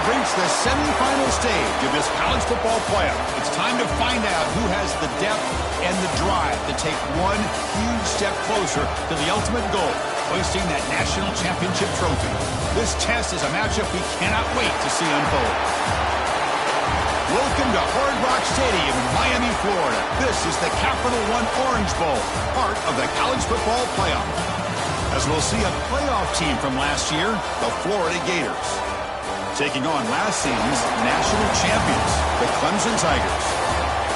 reached the semifinal stage of this college football playoff. It's time to find out who has the depth and the drive to take one huge step closer to the ultimate goal, hoisting that national championship trophy. This test is a matchup we cannot wait to see unfold. Welcome to Hard Rock Stadium in Miami, Florida. This is the Capital One Orange Bowl, part of the college football playoff. As we'll see a playoff team from last year, the Florida Gators, taking on last season's national champions, the Clemson Tigers.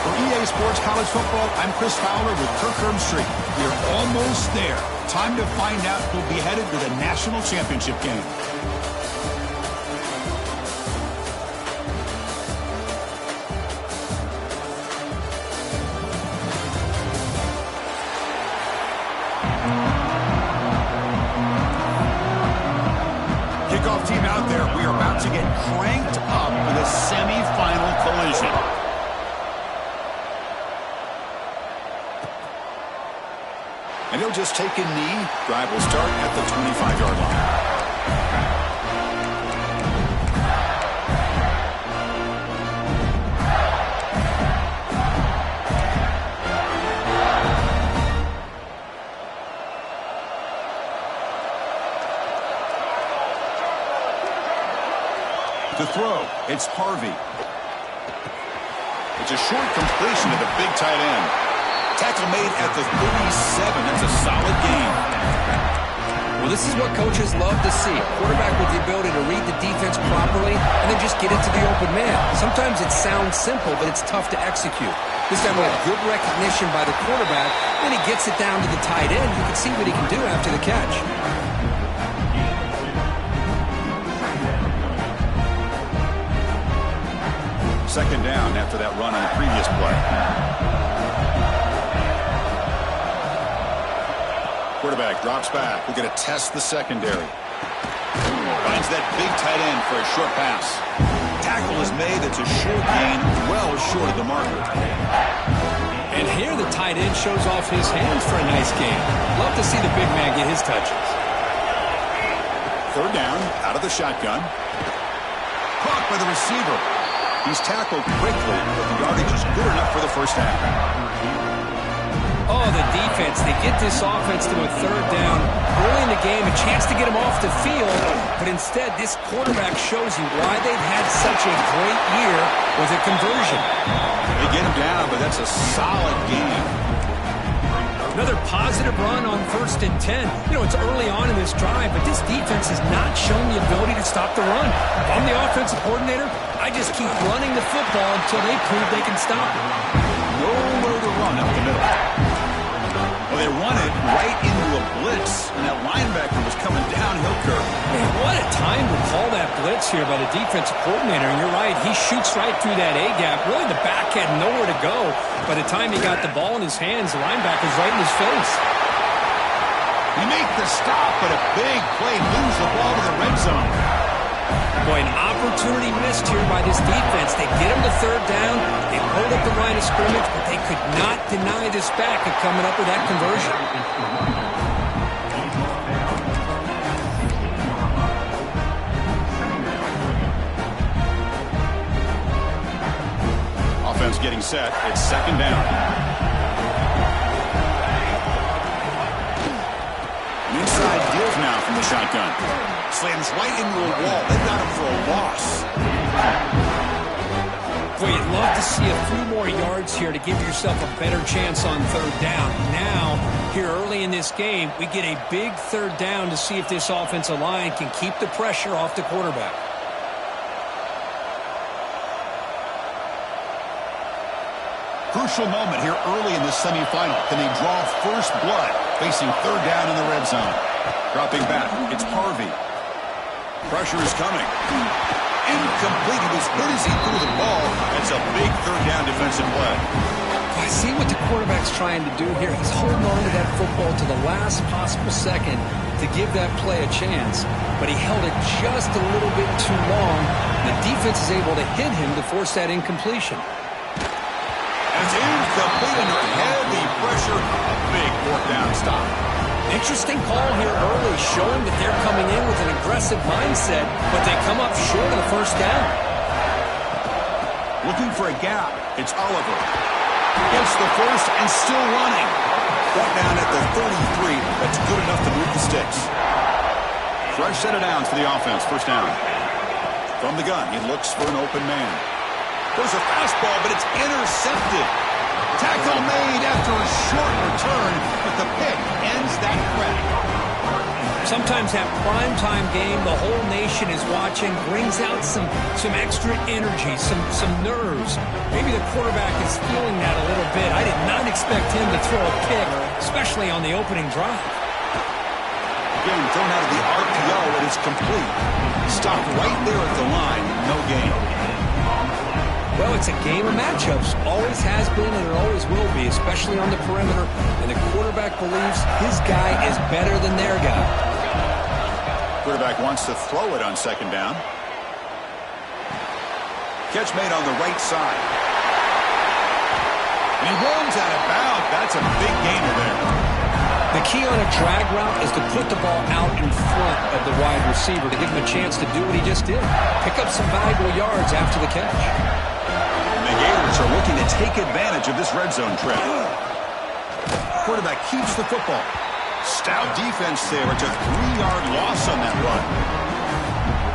For EA Sports College Football, I'm Chris Fowler with Kirk Herbstreit. We're almost there. Time to find out who'll be headed to the national championship game. Kickoff team out there. We are about to get cranked up for the semifinal collision. And he'll just take a knee. Drive will start at the 25-yard line. To throw, it's Harvey. It's a short completion to the big tight end. Tackle made at the 37. That's a solid gain. Well, this is what coaches love to see. A quarterback with the ability to read the defense properly and then just get it to the open man. Sometimes it sounds simple, but it's tough to execute. This time we have good recognition by the quarterback. Then he gets it down to the tight end. You can see what he can do after the catch. Second down after that run on the previous play. Quarterback drops back. We're going to test the secondary. Finds that big tight end for a short pass. Tackle is made. It's a short gain, well short of the marker. And here the tight end shows off his hands for a nice gain. Love to see the big man get his touches. Third down, out of the shotgun. Caught by the receiver. He's tackled quickly, but the yardage is good enough for the first down. Oh, the defense. They get this offense to a third down early in the game, a chance to get him off the field, but instead this quarterback shows you why they've had such a great year with a conversion. They get him down, but that's a solid game. Another positive run on 1st and 10. You know, it's early on in this drive, but this defense has not shown the ability to stop the run. If I'm the offensive coordinator, I just keep running the football until they prove they can stop it. Nowhere to run up the middle. Well, they run it right into a blitz, and that linebacker was coming downhill curve. Man, what a time to call that blitz here by the defensive coordinator. And you're right, he shoots right through that A-gap. Really, the back had nowhere to go. By the time he got the ball in his hands, the linebacker's right in his face. They make the stop, but a big play moves the ball to the red zone. Boy, an opportunity missed here by this defense. They get him to 3rd down. They hold up the line of scrimmage, but they could not deny this back of coming up with that conversion. Offense getting set. It's 2nd down. An inside give now from the shotgun. Slams right into a wall. They got him for a loss. Boy, you'd love to see a few more yards here to give yourself a better chance on 3rd down. Now, here early in this game, we get a big 3rd down to see if this offensive line can keep the pressure off the quarterback. Crucial moment here early in the semifinal. Can they draw first blood facing 3rd down in the red zone? Dropping back, it's Harvey. Pressure is coming. Incomplete. He was hit as he threw the ball. That's a big 3rd down defensive play. I see what the quarterback's trying to do here. He's holding on to that football to the last possible second to give that play a chance, but he held it just a little bit too long. The defense is able to hit him to force that incompletion. It's incomplete under heavy pressure. A big 4th down stop. Interesting call here early, showing that they're coming in with an aggressive mindset, but they come up short of the 1st down. Looking for a gap. It's Oliver. Gets the first and still running. Brought down at the 33. That's good enough to move the sticks. Fresh set of downs for the offense. 1st down. From the gun, he looks for an open man. There's a fastball, but it's intercepted. Tackle made after a short return, but the pick ends that threat. Sometimes that primetime game, the whole nation is watching, brings out some extra energy, some nerves. Maybe the quarterback is feeling that a little bit. I did not expect him to throw a pick, especially on the opening drive. Again, thrown out of the RPO, and it's complete. Stopped right there at the line, no gain. Well, it's a game of matchups. Always has been and it always will be, especially on the perimeter. And the quarterback believes his guy is better than their guy. Quarterback wants to throw it on 2nd down. Catch made on the right side. And he runs out of bounds. That's a big gainer there. The key on a drag route is to put the ball out in front of the wide receiver to give him a chance to do what he just did. Pick up some valuable yards after the catch. The Gators are looking to take advantage of this red zone trap. Quarterback keeps the football. Stout defense there. It's a 3-yard loss on that run.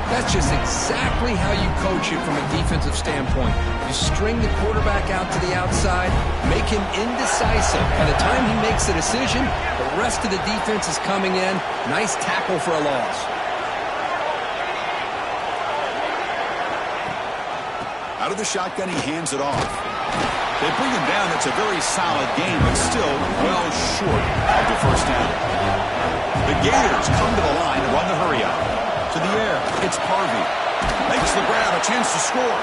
That's just exactly how you coach it from a defensive standpoint. You string the quarterback out to the outside, make him indecisive. By the time he makes a decision, the rest of the defense is coming in. Nice tackle for a loss. Out of the shotgun, he hands it off. They bring him down. It's a very solid game, but still well short of the 1st down. The Gators come to the line to run the hurry-up. To the air, it's Harvey. Makes the grab, a chance to score.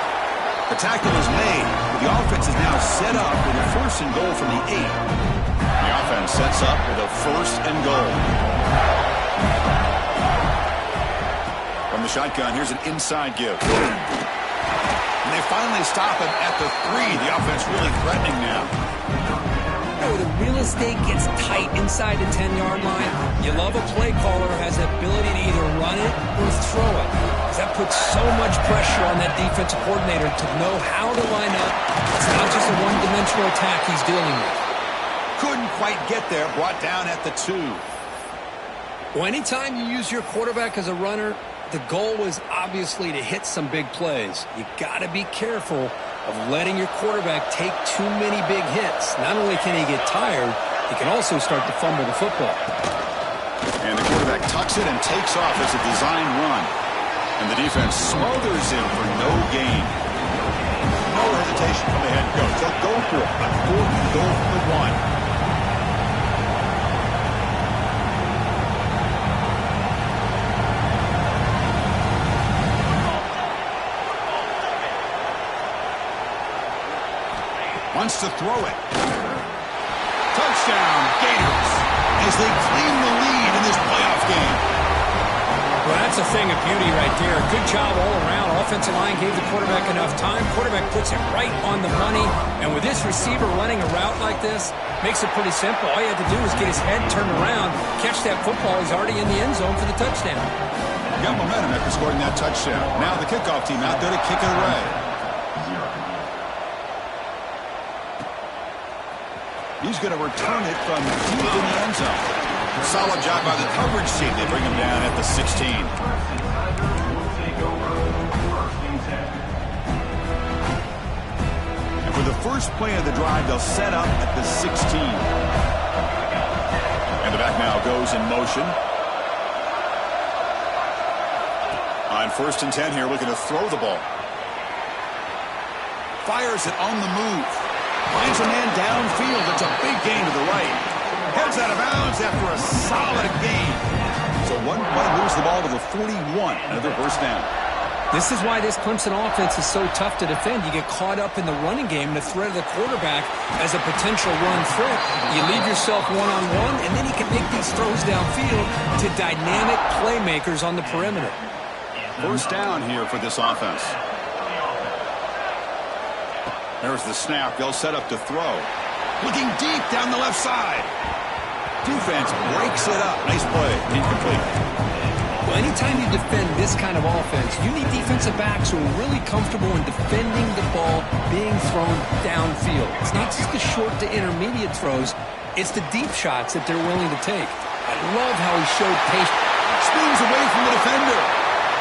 The tackle is made. The offense is now set up with a 1st and goal from the 8. The offense sets up with a 1st and goal. From the shotgun, here's an inside give. And they finally stop him at the 3. The offense really threatening now. When the real estate gets tight inside the 10-yard line, you love a play caller who has the ability to either run it or throw it. Because that puts so much pressure on that defensive coordinator to know how to line up. It's not just a one-dimensional attack he's dealing with. Couldn't quite get there, brought down at the 2. Well, anytime you use your quarterback as a runner, the goal was obviously to hit some big plays. You got to be careful of letting your quarterback take too many big hits. Not only can he get tired, He can also start to fumble the football. And the quarterback tucks it and takes off as a design run. And the defense smothers him for no gain. No hesitation from the head coach. They'll go for it on 4th and goal from the 1. Wants to throw it. Touchdown, Gators, as they claim the lead in this playoff game. Well, that's a thing of beauty right there. Good job all around. Offensive line gave the quarterback enough time. Quarterback puts it right on the money. And with this receiver running a route like this, makes it pretty simple. All you have to do is get his head turned around, catch that football. He's already in the end zone for the touchdown. Got momentum after scoring that touchdown. Now the kickoff team out there to kick it away. He's going to return it from deep in the end zone. Solid job by the coverage team. They bring him down at the 16. And for the first play of the drive, they'll set up at the 16. And the back now goes in motion. On 1st and 10 here, looking to throw the ball. Fires it on the move. Finds a man downfield. It's a big gain to the right. Heads out of bounds after a solid gain. So 1 play moves the ball to the 41. Another first down. This is why this Clemson offense is so tough to defend. You get caught up in the running game, the threat of the quarterback as a potential run threat. You leave yourself one-on-one, and then you can make these throws downfield to dynamic playmakers on the perimeter. First down here for this offense. There's the snap. They'll set up to throw. Looking deep down the left side. Defense breaks it up. Nice play. Incomplete. Well, anytime you defend this kind of offense, you need defensive backs who are really comfortable in defending the ball being thrown downfield. It's not just the short to intermediate throws. It's the deep shots that they're willing to take. I love how he showed patience. Spins away from the defender.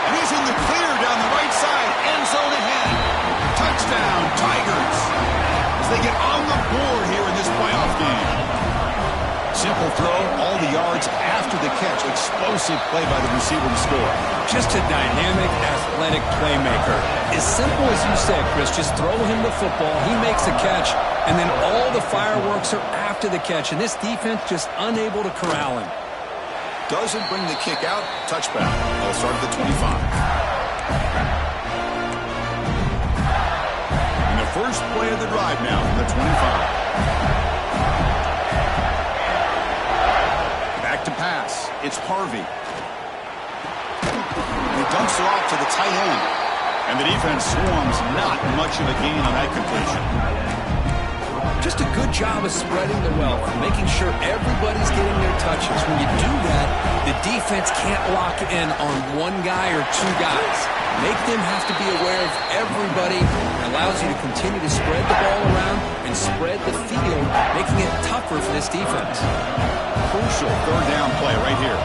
And he's in the clear down the right side. End zone ahead. Touchdown, Tigers, as they get on the board here in this playoff game. Simple throw, all the yards after the catch. Explosive play by the receiver to score. Just a dynamic, athletic playmaker. As simple as you said, Chris, just throw him the football, he makes the catch, and then all the fireworks are after the catch, and this defense just unable to corral him. Doesn't bring the kick out. Touchback. They'll start at the 25. First play of the drive now from the 25. Back to pass. It's Harvey. He dumps it off to the tight end. And the defense swarms. Not much of a gain on that completion. Just a good job of spreading the wealth, making sure everybody's getting their touches. When you do that, the defense can't lock in on one guy or two guys. Make them have to be aware of everybody. It allows you to continue to spread the ball around and spread the field, making it tougher for this defense. Crucial third down play right here.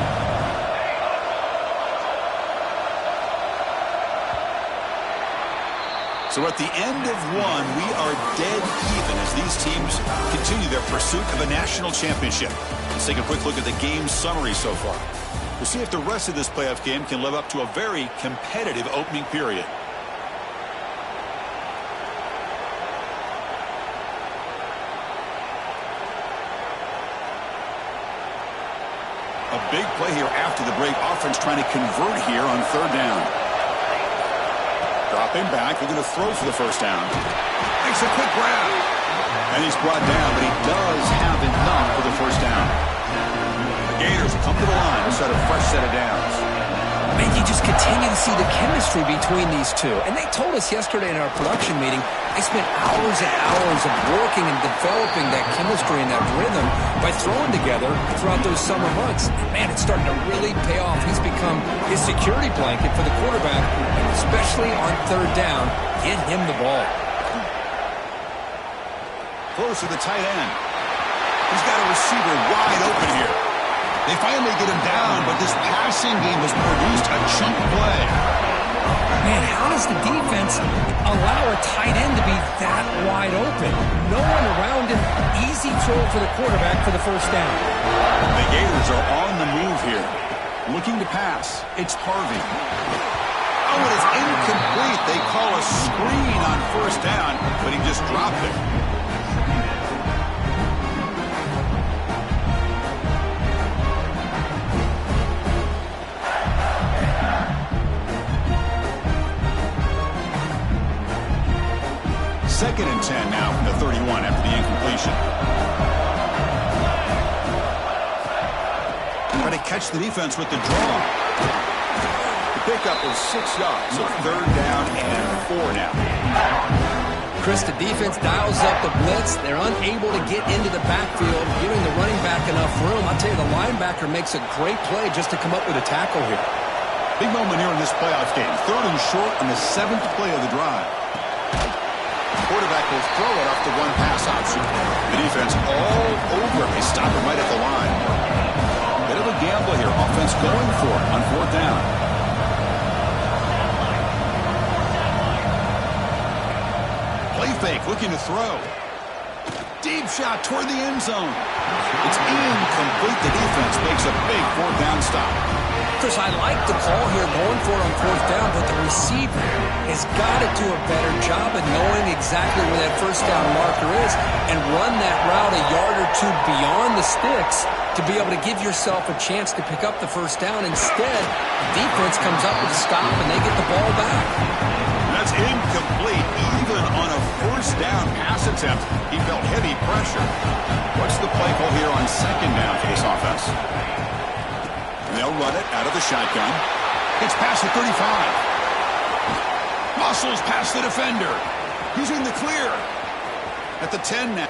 So at the end of one, we are dead even as these teams continue their pursuit of a national championship. Let's take a quick look at the game summary so far. We'll see if the rest of this playoff game can live up to a very competitive opening period. A big play here after the break. Offense trying to convert here on third down. Dropping back, looking to throw for the first down. Makes a quick grab. And he's brought down, but he does have enough for the first down. The Gators come to the line to set a fresh set of downs. Man, you just continue to see the chemistry between these two. And they told us yesterday in our production meeting, they spent hours and hours of working and developing that chemistry and that rhythm by throwing together throughout those summer months. And man, it's starting to really pay off. He's become his security blanket for the quarterback, and especially on third down, get him the ball. Close to the tight end. He's got a receiver wide open here. They finally get him down, but this passing game has produced a chunk play. Man, how does the defense allow a tight end to be that wide open? No one around him, easy throw for the quarterback for the first down. The Gators are on the move here. Looking to pass. It's Harvey. Oh, it is incomplete. They call a screen on first down, but he just dropped it. Second and 10 now from the 31 after the incompletion. Try to catch the defense with the draw. The pickup is 6 yards, so third down and 4 now. Chris, the defense dials up the blitz. They're unable to get into the backfield, giving the running back enough room. I'll tell you, the linebacker makes a great play just to come up with a tackle here. Big moment here in this playoff game. Third and short on the 7th play of the drive. Quarterback will throw it off the one pass option. The defense all over him. They stop him right at the line. Bit of a gamble here. Offense going for it on fourth down. Play fake, looking to throw. Deep shot toward the end zone. It's incomplete. The defense makes a big fourth down stop. Chris, I like the call here going for it on fourth down, but the receiver has got to do a better job of knowing exactly where that first down marker is and run that route a yard or two beyond the sticks to be able to give yourself a chance to pick up the first down. Instead, the defense comes up with a stop and they get the ball back. That's incomplete. Even on a first down pass attempt, he felt heavy pressure. What's the play call here on second down for this offense? They'll run it out of the shotgun. It's past the 35. Muscles past the defender. He's in the clear. At the 10 now.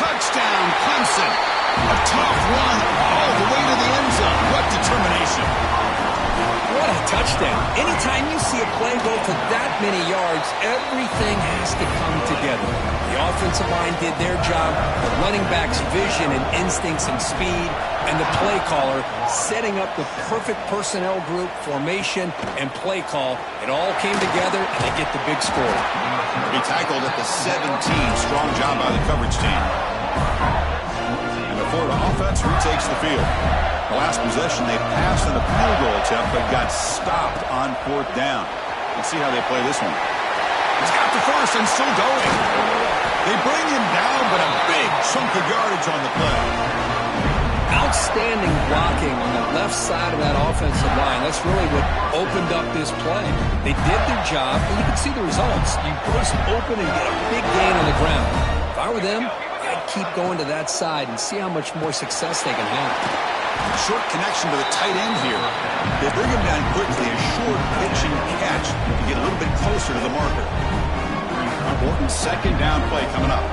Touchdown, Clemson. A tough run all the way to the end zone. What determination. What a touchdown. Anytime you see a play go for that many yards, everything has to come together. The offensive line did their job, the running back's vision and instincts and speed, and the play caller setting up the perfect personnel group, formation, and play call. It all came together, and they get the big score. He tackled at the 17. Strong job by the coverage team. And the Florida offense retakes the field. The last possession, they passed on a field goal attempt, but got stopped on fourth down. Let's see how they play this one. He's got the first and still going. They bring him down, but a big chunk of yardage on the play. Outstanding blocking on the left side of that offensive line. That's really what opened up this play. They did their job, and you can see the results. You burst open and get a big gain on the ground. If I were them, I'd keep going to that side and see how much more success they can have. Short connection to the tight end here. They bring him down quickly. A short pitch and catch to get a little bit closer to the marker. Important second down play coming up.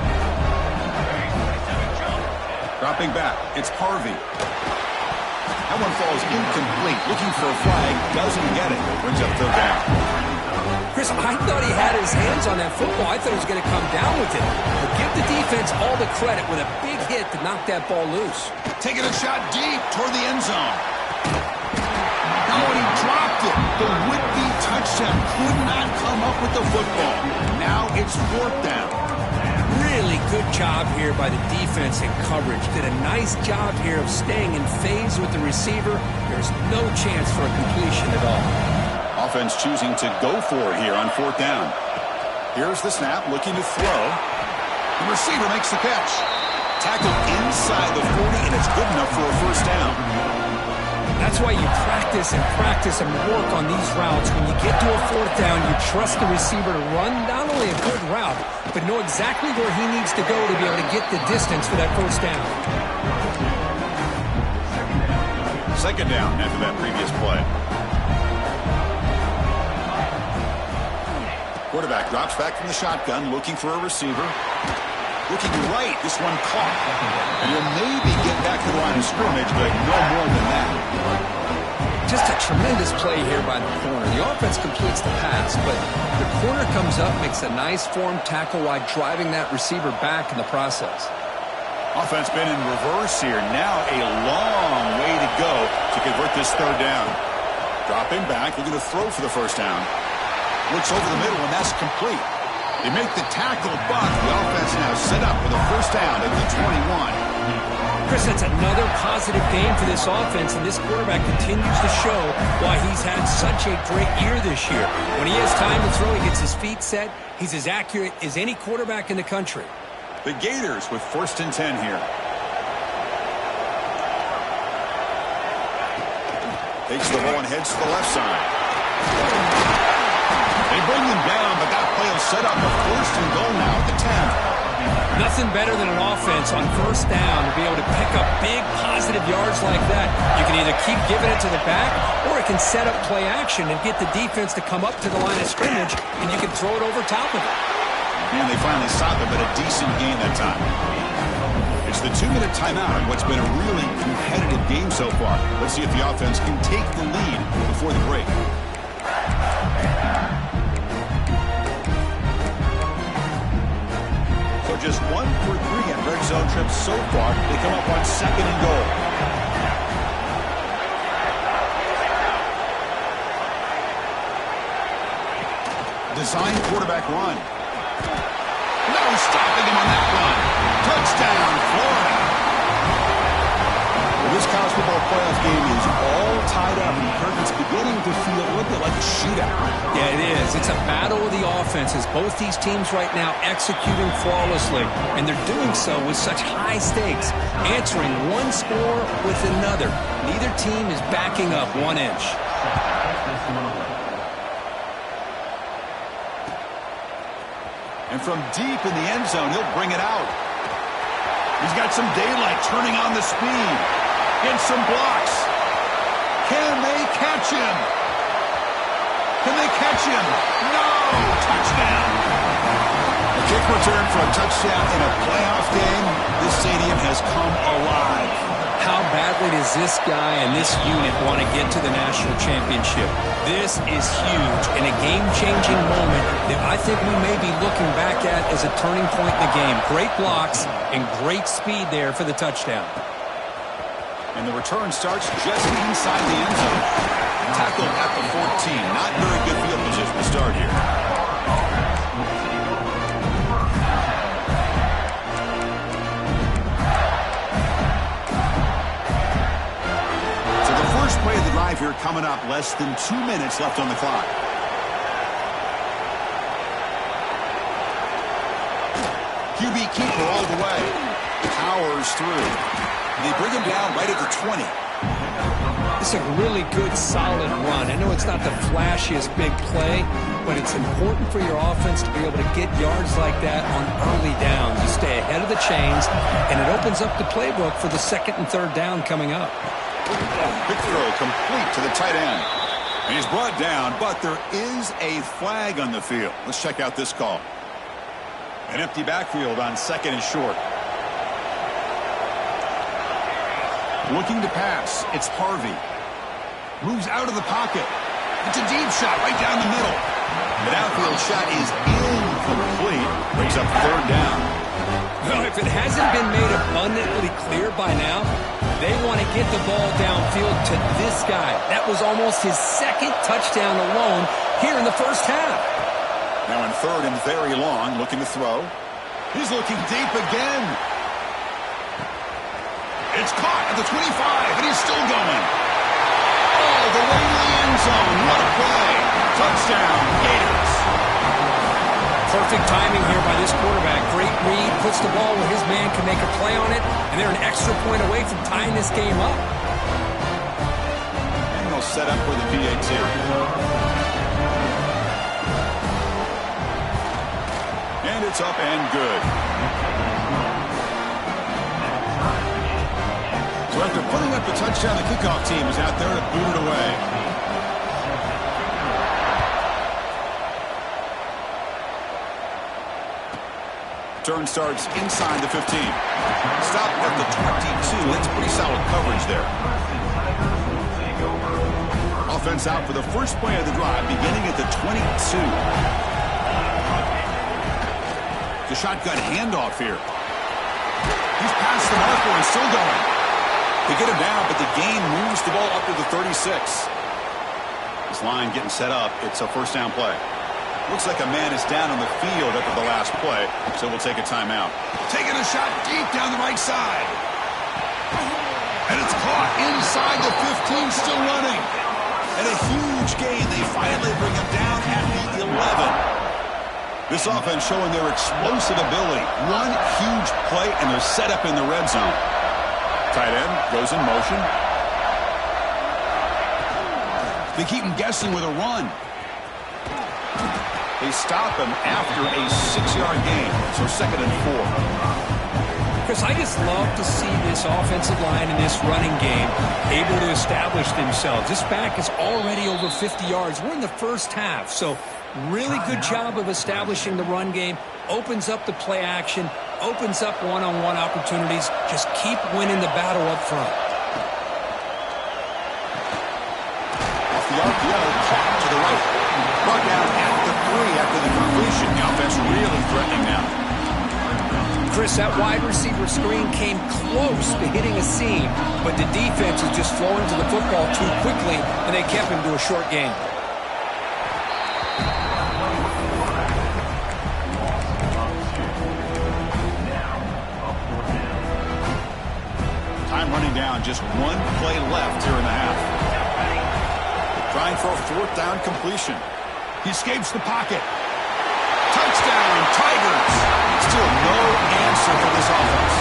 Dropping back, it's Harvey. That one falls incomplete. Looking for a flag, doesn't get it. Brings up third down. Chris, I thought he had his hands on that football. I thought he was going to come down with it. But give the defense all the credit with a big hit to knock that ball loose. Taking a shot deep toward the end zone. Oh, and he dropped it. The would-be touchdown could not come up with the football. Now it's fourth down. Really good job here by the defense in coverage. Did a nice job here of staying in phase with the receiver. There's no chance for a completion at all. Offense choosing to go for it here on fourth down. Here's the snap, looking to throw. The receiver makes the catch. Tackled inside the 40, and it's good enough for a first down. That's why you practice and work on these routes. When you get to a fourth down, you trust the receiver to run not only a good route, but know exactly where he needs to go to be able to get the distance for that first down. Second down after that previous play. Quarterback drops back from the shotgun, looking for a receiver. Looking right, this one caught. And he'll maybe get back to the line of scrimmage, but no more than that. Just a tremendous play here by the corner. The offense completes the pass, but the corner comes up, makes a nice form tackle while driving that receiver back in the process. Offense been in reverse here. Now a long way to go to convert this third down. Dropping back, looking to throw for the first down. Looks over the middle, and that's complete. They make the tackle, but the offense now set up with a first down at the 21. Chris, that's another positive game for this offense, and this quarterback continues to show why he's had such a great year this year. When he has time to throw, he gets his feet set. He's as accurate as any quarterback in the country. The Gators with 1st and 10 here. Takes the ball and heads to the left side. They bring him down, but that play will set up a 1st and goal now at the 10. Nothing better than an offense on first down to be able to pick up big positive yards like that. You can either keep giving it to the back, or it can set up play action and get the defense to come up to the line of scrimmage, and you can throw it over top of it. And they finally stopped it, but a decent game that time. It's the 2-minute timeout on what's been a really competitive game so far. Let's see if the offense can take the lead before the break. So just 1 for 3 on red zone trips so far. They come up on 2nd and goal. Design quarterback run. No stopping him on that run. Touchdown, Florida. Well, this college football playoff game is all tied up, and Kirk's beginning to feel a little bit like a shootout. Yeah, it is. It's a battle of the offenses. Both these teams right now executing flawlessly, and they're doing so with such high stakes, answering one score with another. Neither team is backing up 1 inch. And from deep in the end zone, he'll bring it out. He's got some daylight turning on the speed. Gets some blocks. Can they catch him? Can they catch him? No! Touchdown! A kick return for a touchdown in a playoff game. This stadium has come alive. How badly does this guy and this unit want to get to the national championship? This is huge and a game-changing moment that I think we may be looking back at as a turning point in the game. Great blocks and great speed there for the touchdown. And the return starts just inside the end zone. Tackled at the 14. Not very good field position to start here. So the first play of the drive here coming up. Less than 2 minutes left on the clock. QB keeper all the way. Powers through. They bring him down right at the 20. It's a really good, solid run. I know it's not the flashiest big play, but it's important for your offense to be able to get yards like that on early downs. You stay ahead of the chains, and it opens up the playbook for the 2nd and 3rd down coming up. Big throw complete to the tight end. And he's brought down, but there is a flag on the field. Let's check out this call. An empty backfield on 2nd and short. Looking to pass. It's Harvey. Moves out of the pocket. It's a deep shot right down the middle. The outfield shot is incomplete. Brings up 3rd down. Well, if it hasn't been made abundantly clear by now, they want to get the ball downfield to this guy. That was almost his 2nd touchdown alone here in the first half. Now in 3rd and very long, looking to throw. He's looking deep again. It's caught at the 25, and he's still going. Oh, the way to the end zone. What a play. Touchdown, Gators. Perfect timing here by this quarterback. Great read, puts the ball where his man can make a play on it, and they're an extra point away from tying this game up. And they'll set up for the PAT. And it's up and good. So after putting up the touchdown, the kickoff team is out there to boot it away. Turn starts inside the 15. Stop at the 22. That's pretty solid coverage there. Offense out for the first play of the drive, beginning at the 22. The shotgun handoff here. He's past the marker and still going. They get him down, but the gain moves the ball up to the 36. This line getting set up. It's a first down play. Looks like a man is down on the field after the last play, so we'll take a timeout. Taking a shot deep down the right side. And it's caught inside the 15, still running. And a huge gain. They finally bring him down at the 11. This offense showing their explosive ability. One huge play, and they're set up in the red zone. Tight end goes in motion. They keep him guessing with a run. They stop him after a 6-yard gain, so 2nd and 4. Chris, I just love to see this offensive line and this running game able to establish themselves. This back is already over 50 yards. We're in the first half, so really good job of establishing the run game. Opens up the play action, opens up one-on-one opportunities. Just keep winning the battle up front. Off the RPO, caught to the right. Brought down at the 3 after the completion. The offense really threatening now. Chris, that wide receiver screen came close to hitting a seam, but the defense is just flowing to the football too quickly, and they kept him to a short gain. Time running down, just one play left here in the half. Trying for a 4th down completion. He escapes the pocket. Touchdown, Tigers. Still no answer for this offense.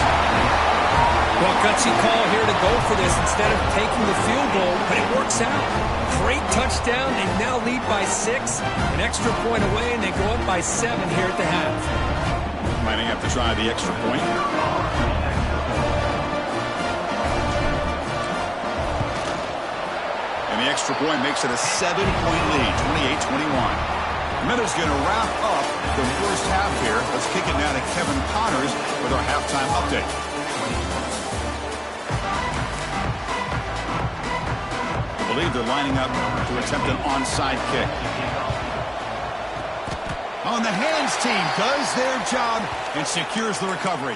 Well, gutsy call here to go for this instead of taking the field goal, but it works out. Great touchdown. They now lead by 6. An extra point away, and they go up by 7 here at the half. Might have to try the extra point. And the extra point makes it a 7-point lead, 28-21. Miller's going to wrap up the first half here. Let's kick it now to Kevin Connors with our halftime update. I believe they're lining up to attempt an onside kick. On the hands team does their job and secures the recovery.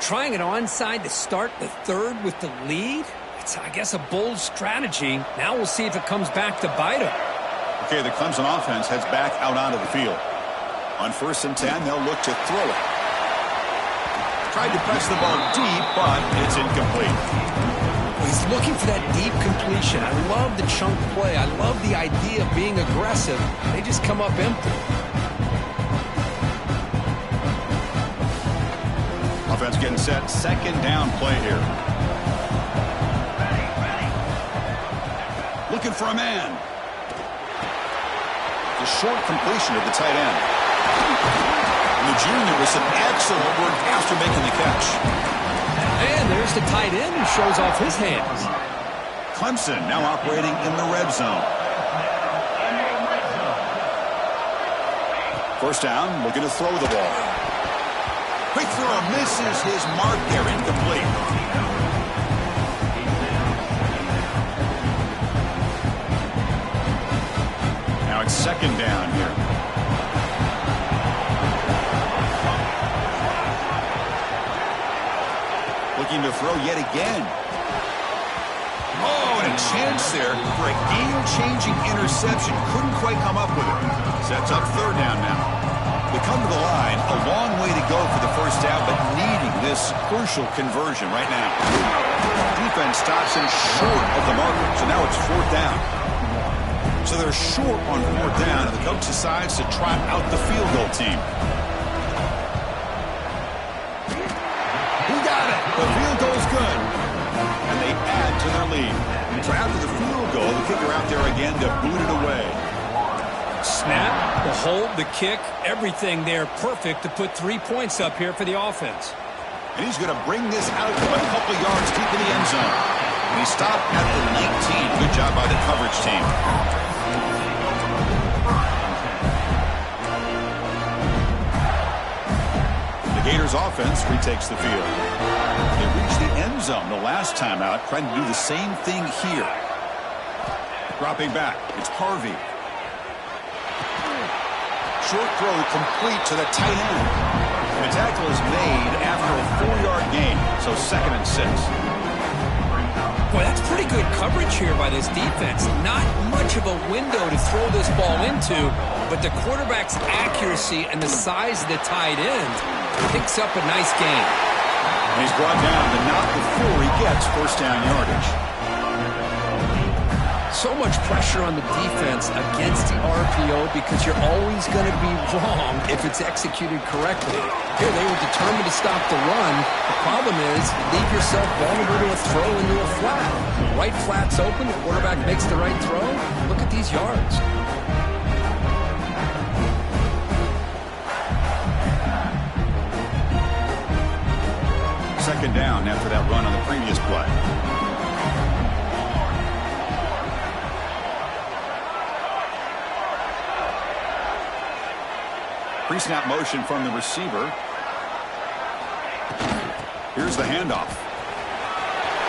Trying an onside to start the 3rd with the lead? It's, I guess, a bold strategy. Now we'll see if it comes back to bite them. Okay, the Clemson offense heads back out onto the field. On 1st and 10, they'll look to throw it. Tried to press the ball deep, but it's incomplete. He's looking for that deep completion. I love the chunk play. I love the idea of being aggressive. They just come up empty. Offense getting set. 2nd down play here. Looking for a man. The short completion of the tight end. And the junior with some excellent work after making the catch. And there's the tight end who shows off his hands. Clemson now operating in the red zone. 1st down, looking to throw the ball. Quick throw, misses his mark there, incomplete. Now it's 2nd down here. Looking to throw yet again. Oh, and a chance there for a game-changing interception. Couldn't quite come up with it. Sets up 3rd down now. They come to the line, a long way to go for the 1st down, but needing this crucial conversion right now. Defense stops him short of the marker, so now it's 4th down. So they're short on 4th down, and the coach decides to trot out the field goal team. Who got it? The field goal's good. And they add to their lead. So after the field goal, the kicker out there again to boot it away. Snap, the hold, the kick, everything there perfect to put 3 points up here for the offense. And he's going to bring this out a couple yards deep in the end zone. And he stopped at the 19. Good job by the coverage team. The Gators offense retakes the field. They reached the end zone the last time out, trying to do the same thing here. Dropping back, it's Harvey. Short throw complete to the tight end. And the tackle is made after a 4-yard gain, so 2nd and 6. Boy, that's pretty good coverage here by this defense. Not much of a window to throw this ball into, but the quarterback's accuracy and the size of the tight end picks up a nice gain. And he's brought down, but not before he gets first down yardage. So much pressure on the defense against the RPO because you're always going to be wrong if it's executed correctly. Here, they were determined to stop the run. The problem is you leave yourself vulnerable to a throw into a flat. Right flat's open, the quarterback makes the right throw. Look at these yards. Second down after that run on the previous play. Pre-snap motion from the receiver. Here's the handoff.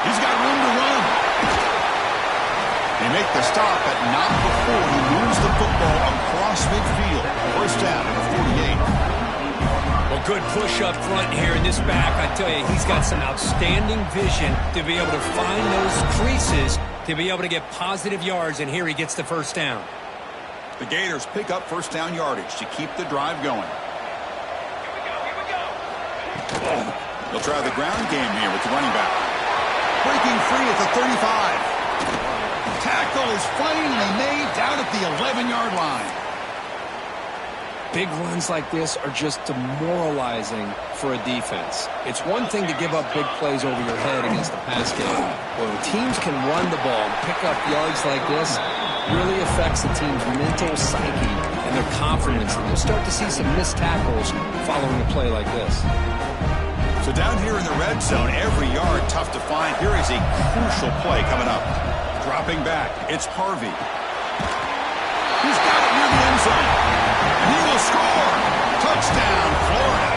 He's got room to run. They make the stop, but not before he moves the football across midfield. First down at the 48. Well, good push up front here in this back. I tell you, he's got some outstanding vision to be able to find those creases, to be able to get positive yards, and here he gets the first down. The Gators pick up first down yardage to keep the drive going. They'll try the ground game here with the running back. Breaking free at the 35. Tackle is finally made down at the 11-yard line. Big runs like this are just demoralizing for a defense. It's one thing to give up big plays over your head against the pass game. When teams can run the ball and pick up yards like this, it really affects the team's mental psyche and their confidence. And you'll start to see some missed tackles following a play like this. So down here in the red zone, every yard tough to find. Here is a crucial play coming up. Dropping back, it's Harvey. He's got it near the end zone. And he will score. Touchdown, Florida.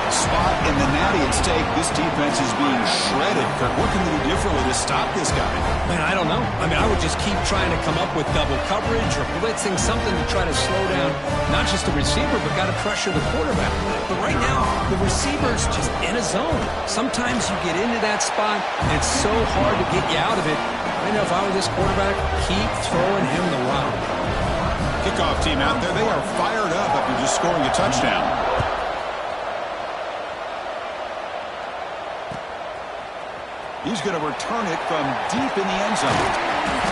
Spot in the natty at stake. This defense is being shredded. Kirk, what can we do differently to stop this guy? Man, I don't know. I mean, I would just keep trying to come up with double coverage or blitzing, something to try to slow down not just the receiver, but got to pressure the quarterback. But right now, the receiver's just in a zone. Sometimes you get into that spot, and it's so hard to get you out of it. I know if I were this quarterback, keep throwing him the rock. Kickoff team out there, they are fired up after just scoring a touchdown. He's going to return it from deep in the end zone.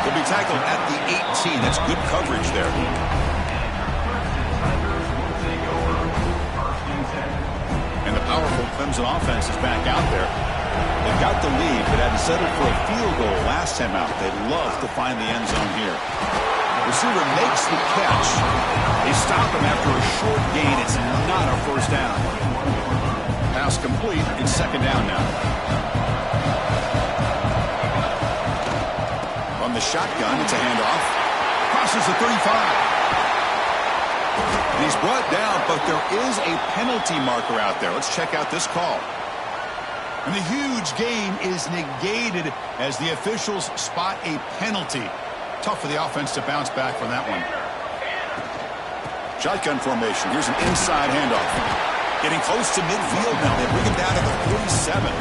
He'll be tackled at the 18. That's good coverage there. And the powerful Clemson offense is back out there. They've got the lead, but had to settle for a field goal last time out. They'd love to find the end zone here. Receiver makes the catch. They stop him after a short gain. It's not a first down. Pass complete. It's second down now. From the shotgun, it's a handoff. Crosses the 35. And he's brought down, but there is a penalty marker out there. Let's check out this call. And the huge gain is negated as the officials spot a penalty. Tough for the offense to bounce back from that one. Shotgun formation. Here's an inside handoff. Getting close to midfield now. They bring him down to the 47.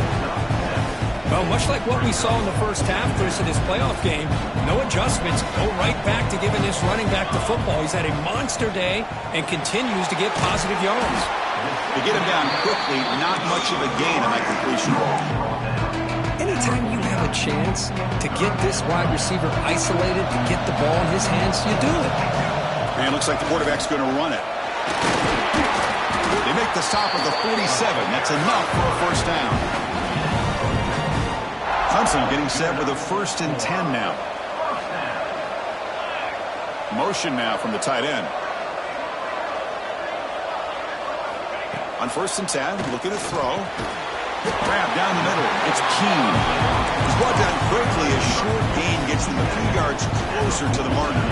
Well, much like what we saw in the first half, Chris, in this playoff game, no adjustments, go right back to giving this running back the football. He's had a monster day and continues to get positive yards. They get him down quickly, not much of a gain on that completion. Anytime you have a chance to get this wide receiver isolated, to get the ball in his hands, you do it. Man, looks like the quarterback's going to run it. They make the stop at the 47. That's enough for a first down. Clemson getting set with a 1st and 10 now. Motion now from the tight end. On 1st and 10, looking to throw. Grab down the middle. It's Keene. He's brought down quickly. A short gain gets them a few yards closer to the marker.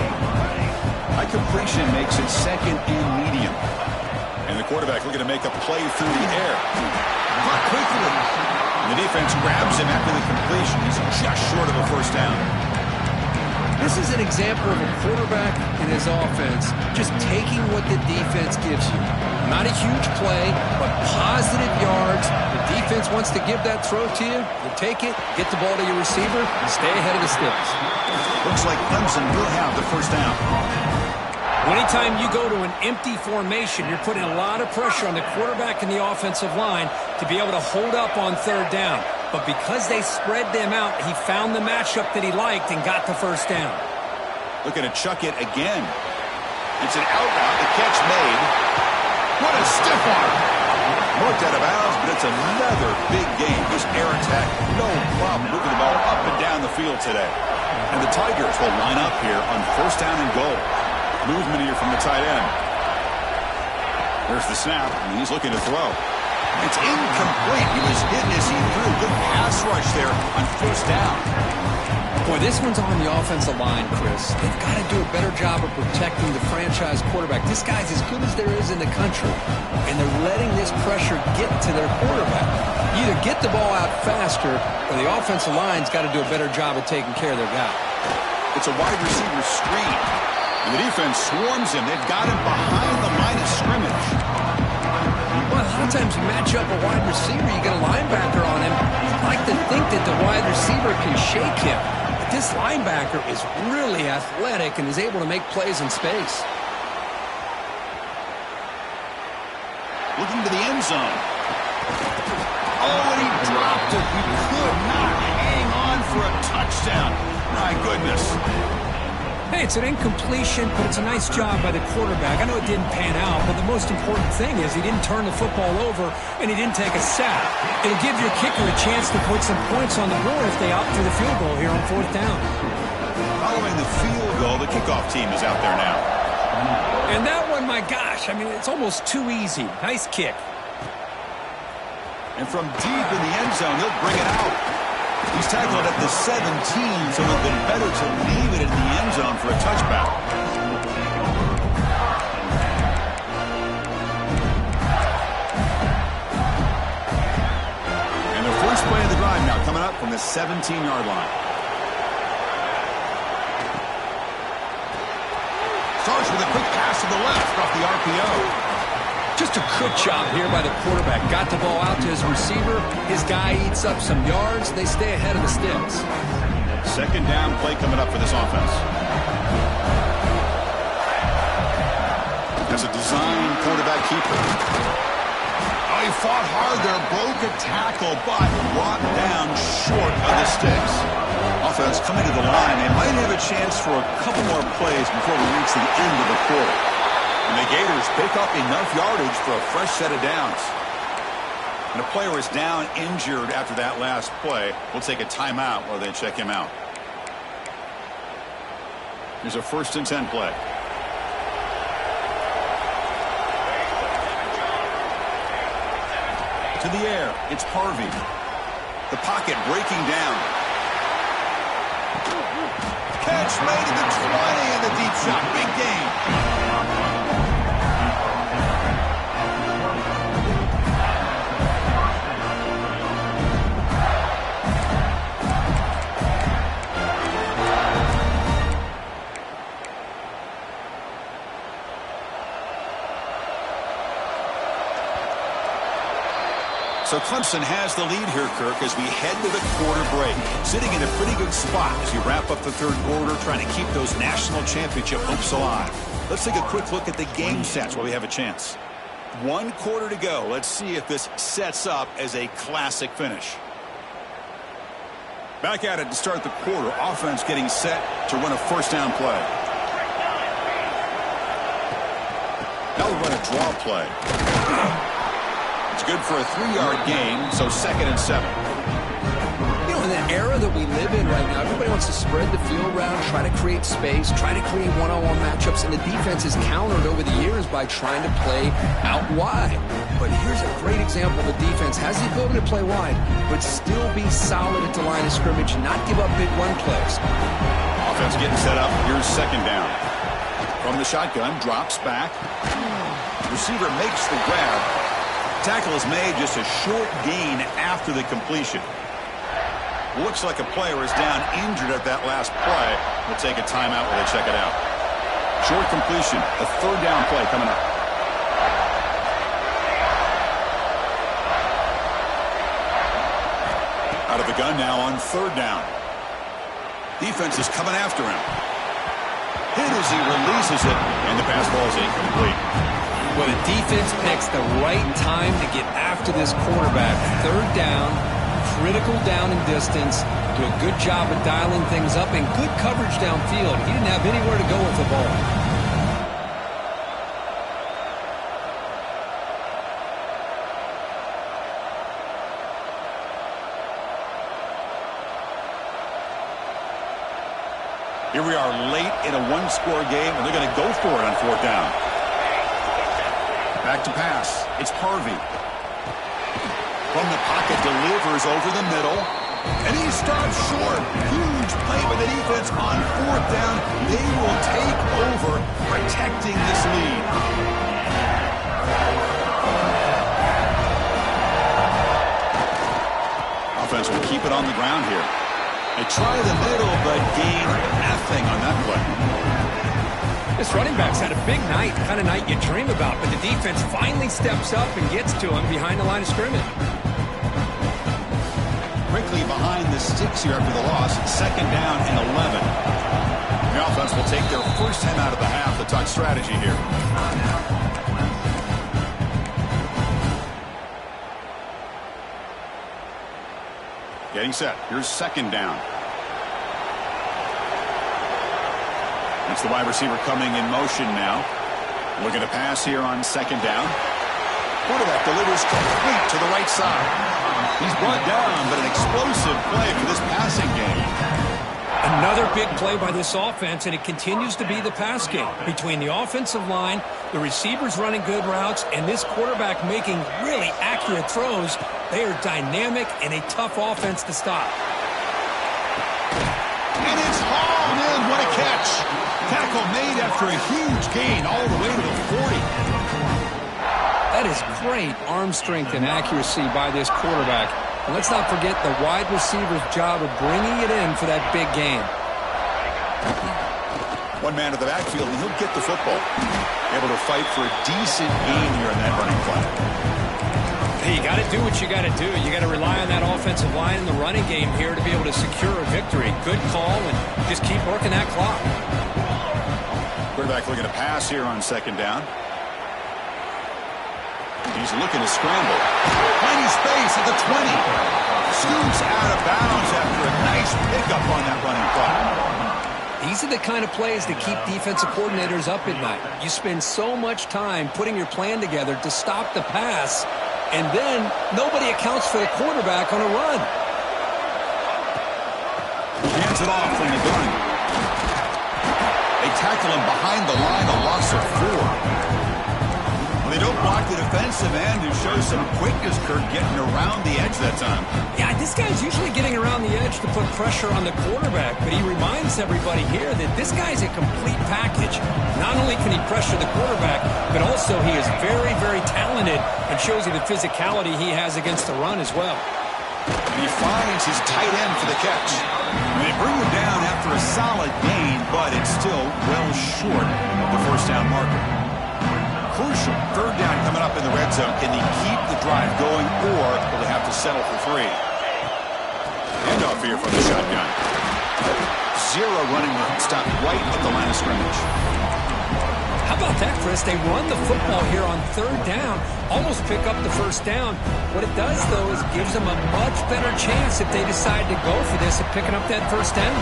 High completion makes it second and medium. And the quarterback looking to make a play through the air. Caught quickly. And the defense grabs him after the completion. He's just short of a first down. This is an example of a quarterback and his offense just taking what the defense gives you. Not a huge play, but positive yards. The defense wants to give that throw to you. You take it, get the ball to your receiver, and stay ahead of the sticks. Looks like Clemson will have the first down. Anytime you go to an empty formation, you're putting a lot of pressure on the quarterback and the offensive line to be able to hold up on third down. But because they spread them out, he found the matchup that he liked and got the first down. Looking to chuck it again. It's an out route. The catch made. What a stiff arm. Marked out of bounds, but it's another big game. This air attack, no problem moving the ball up and down the field today. And the Tigers will line up here on first down and goal. Movement here from the tight end. There's the snap, and he's looking to throw. It's incomplete. He was hit as he threw. Good pass rush there on first down. Boy, this one's on the offensive line, Chris. They've got to do a better job of protecting the franchise quarterback. This guy's as good as there is in the country, and they're letting this pressure get to their quarterback. You either get the ball out faster, or the offensive line's got to do a better job of taking care of their guy. It's a wide receiver screen. And the defense swarms him. They've got him behind the line of scrimmage. Well, a lot of times you match up a wide receiver, you get a linebacker on him. You'd like to think that the wide receiver can shake him. But this linebacker is really athletic and is able to make plays in space. Looking to the end zone. Oh, and he dropped it. He could not hang on for a touchdown. My goodness. Hey, it's an incompletion, but it's a nice job by the quarterback. I know it didn't pan out, but the most important thing is he didn't turn the football over and he didn't take a sack. It'll give your kicker a chance to put some points on the board if they opt for the field goal here on fourth down. Following the field goal, the kickoff team is out there now. And that one, my gosh, I mean, it's almost too easy. Nice kick. And from deep in the end zone, he'll bring it out. He's tackled at the 17, so it would have been better to leave it in the end zone for a touchback. And the first play of the drive now coming up from the 17-yard line. Starts with a quick pass to the left off the RPO. Just a good job here by the quarterback. Got the ball out to his receiver. His guy eats up some yards. They stay ahead of the sticks. Second down play coming up for this offense. As a design quarterback keeper. Oh, he fought hard there. Broke a tackle, but brought down short of the sticks. Offense coming to the line. They might have a chance for a couple more plays before we reach the end of the quarter. And the Gators pick up enough yardage for a fresh set of downs. And a player is down injured after that last play. We'll take a timeout while they check him out. Here's a 1st and 10 play. To the air, it's Harvey. The pocket breaking down. Catch made at the 20 and the deep shot. Big game. So Clemson has the lead here, Kirk, as we head to the quarter break. Sitting in a pretty good spot as you wrap up the third quarter, trying to keep those national championship hopes alive. Let's take a quick look at the game stats while we have a chance. 1 quarter to go. Let's see if this sets up as a classic finish. Back at it to start the quarter. Offense getting set to run a first down play. Now we run a draw play. It's good for a 3-yard gain, so 2nd and 7. You know, in the era that we live in right now, everybody wants to spread the field around, try to create space, try to create one-on-one matchups, and the defense is countered over the years by trying to play out wide. But here's a great example. The defense has the ability to play wide, but still be solid at the line of scrimmage, not give up big run plays. Offense getting set up. Here's 2nd down. From the shotgun, drops back. Receiver makes the grab. Tackle is made, just a short gain after the completion. Looks like a player is down injured at that last play. We'll take a timeout while they check it out. Short completion. A third down play coming up. Out of the gun now on third down. Defense is coming after him. Hit as he releases it, and the pass ball is incomplete. Well, the defense picks the right time to get after this quarterback. Third down, critical down and distance. Do a good job of dialing things up and good coverage downfield. He didn't have anywhere to go with the ball. Here we are late in a one-score game, and they're going to go for it on fourth down. Back to pass. It's Harvey. From the pocket, delivers over the middle. And he stops short. Huge play by the defense on fourth down. They will take over, protecting this lead. Offense will keep it on the ground here. They try the middle, but gain nothing on that play. This running back's had a big night, the kind of night you dream about, but the defense finally steps up and gets to him behind the line of scrimmage. Quickly behind the sticks here after the loss. Second down and 11. The offense will take their first 10 out of the half to talk strategy here. Getting set. Here's second down. It's the wide receiver coming in motion now. Looking to pass here on second down. Quarterback delivers complete to the right side. He's brought down, but an explosive play for this passing game. Another big play by this offense, and it continues to be the pass game. Between the offensive line, the receivers running good routes, and this quarterback making really accurate throws, they are dynamic and a tough offense to stop. And it's hauled in. What a catch. Tackle made after a huge gain all the way to the 40. That is great arm strength and accuracy by this quarterback. And let's not forget the wide receiver's job of bringing it in for that big gain. One man to the backfield, and he'll get the football. Able to fight for a decent gain here in that running play. Hey, you got to do what you got to do. You got to rely on that offensive line in the running game here to be able to secure a victory. Good call, and just keep working that clock. Quarterback looking to pass here on second down. He's looking to scramble. Plenty space at the 20. Scoots out of bounds after a nice pickup on that running play. These are the kind of plays that keep defensive coordinators up at night. You spend so much time putting your plan together to stop the pass, and then nobody accounts for the quarterback on a run. Hands it off from the gun. They tackle him behind the line, a loss of 4. They don't block the defensive end, who shows some quickness, Kirk, getting around the edge that time. Yeah, this guy's usually getting around the edge to put pressure on the quarterback, but he reminds everybody here that this guy's a complete package. Not only can he pressure the quarterback, but also he is very, very talented and shows you the physicality he has against the run as well. And he finds his tight end for the catch. And they bring him down after a solid gain, but it's still well short of the first down marker. Crucial. Third down coming up in the red zone. Can he keep the drive going, or will they have to settle for 3? Handoff here from the shotgun. Zero running room. Stop right at the line of scrimmage. How about that, Chris? They run the football here on third down, almost pick up the first down. What it does, though, is gives them a much better chance if they decide to go for this of picking up that first down.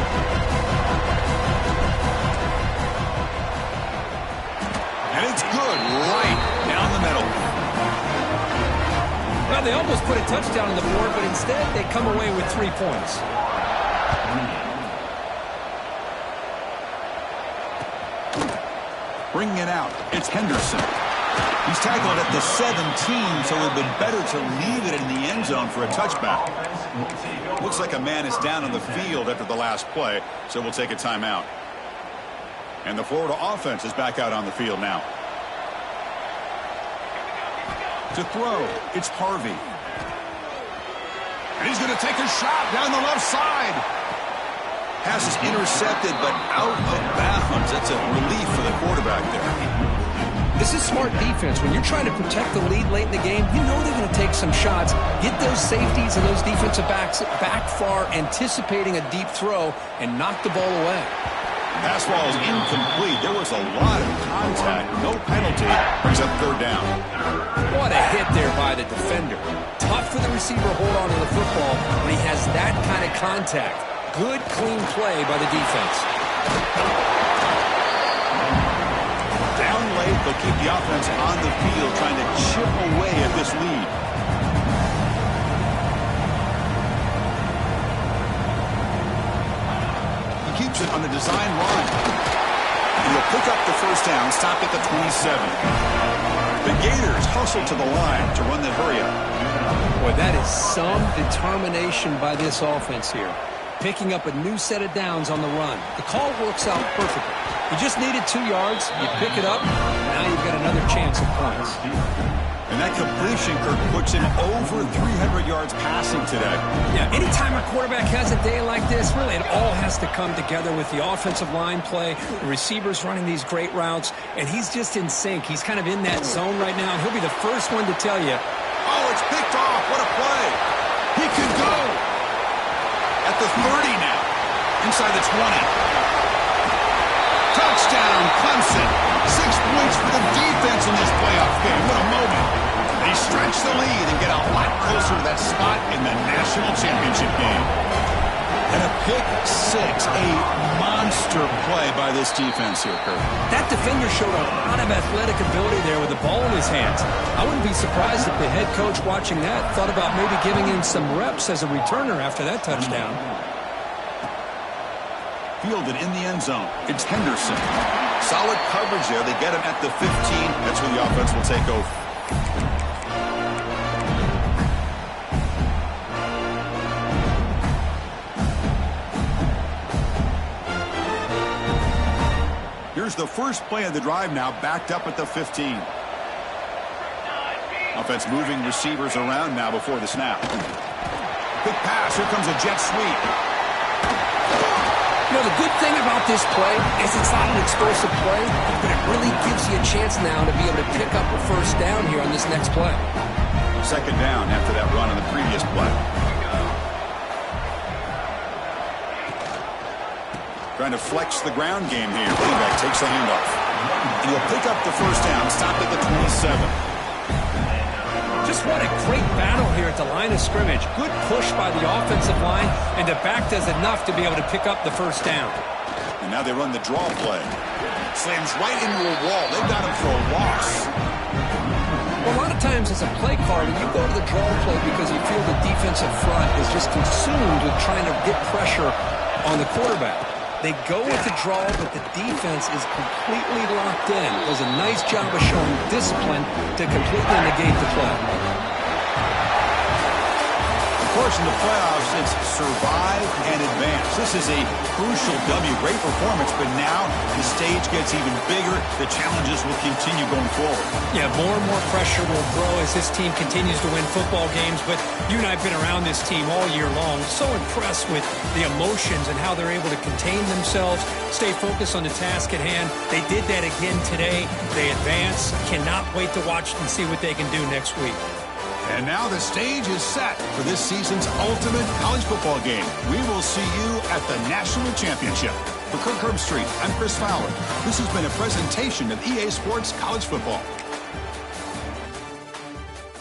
And it's good right down the middle. Well, they almost put a touchdown on the board, but instead they come away with 3 points. Bringing it out, it's Henderson. He's tackled at the 17, so it would have been better to leave it in the end zone for a touchback. Looks like a man is down on the field after the last play, so we'll take a timeout. And the Florida offense is back out on the field now. To throw, it's Harvey. And he's going to take a shot down the left side. Pass is intercepted, but out of bounds. That's a relief for the quarterback there. This is smart defense. When you're trying to protect the lead late in the game, you know they're going to take some shots, get those safeties and those defensive backs back far, anticipating a deep throw, and knock the ball away. Pass ball is incomplete. There was a lot of contact. No penalty. Brings up third down. What a hit there by the defender. Tough for the receiver to hold on to the football when he has that kind of contact. Good, clean play by the defense. Down late, they'll keep the offense on the field, trying to chip away at this lead. He keeps it on the design run. He'll pick up the first down, stop at the 27. The Gators hustle to the line to run the hurry-up. Boy, that is some determination by this offense here. Picking up a new set of downs on the run. The call works out perfectly. You just needed 2 yards, you pick it up, now you've got another chance at points. And that completion, Kirk, puts him over 300 yards passing today. Yeah, anytime a quarterback has a day like this, really it all has to come together with the offensive line play, the receivers running these great routes, and he's just in sync. He's kind of in that zone right now, and he'll be the first one to tell you. Oh, it's picked off. What a play. He can go. At the 30 now. Inside the 20. Touchdown, Clemson. 6 points for the defense in this playoff game. What a moment. They stretch the lead and get a lot closer to that spot in the national championship game. And a pick six. A monster play by this defense here, Kirk. That defender showed a lot of athletic ability there with the ball in his hands. I wouldn't be surprised if the head coach watching that thought about maybe giving him some reps as a returner after that touchdown. Fielded in the end zone. It's Henderson. Solid coverage there. They get him at the 15. That's where the offense will take over. Here's the first play of the drive now, backed up at the 15. Offense moving receivers around now before the snap. Quick pass. Here comes a jet sweep. You know, the good thing about this play is it's not an explosive play, but it really gives you a chance now to be able to pick up a first down here on this next play. Second down after that run on the previous play. Trying to flex the ground game here. Running back takes the handoff. He'll pick up the first down, stop at the 27. Just what a great battle here at the line of scrimmage. Good push by the offensive line, and the back does enough to be able to pick up the first down. And now they run the draw play. Slams right into a wall. They've got him for a loss. Well, a lot of times as a play caller, you go to the draw play because you feel the defensive front is just consumed with trying to get pressure on the quarterback. They go with the draw, but the defense is completely locked in. Does a nice job of showing discipline to completely negate the play. Of course, in the playoffs, it's survive and advance. This is a crucial W. Great performance, but now the stage gets even bigger. The challenges will continue going forward. Yeah, more and more pressure will grow as this team continues to win football games. But you and I have been around this team all year long. So impressed with the emotions and how they're able to contain themselves, stay focused on the task at hand. They did that again today. They advance. Cannot wait to watch and see what they can do next week. And now the stage is set for this season's ultimate college football game. We will see you at the National Championship. For Kirk Herbstreit, I'm Chris Fowler. This has been a presentation of EA Sports College Football.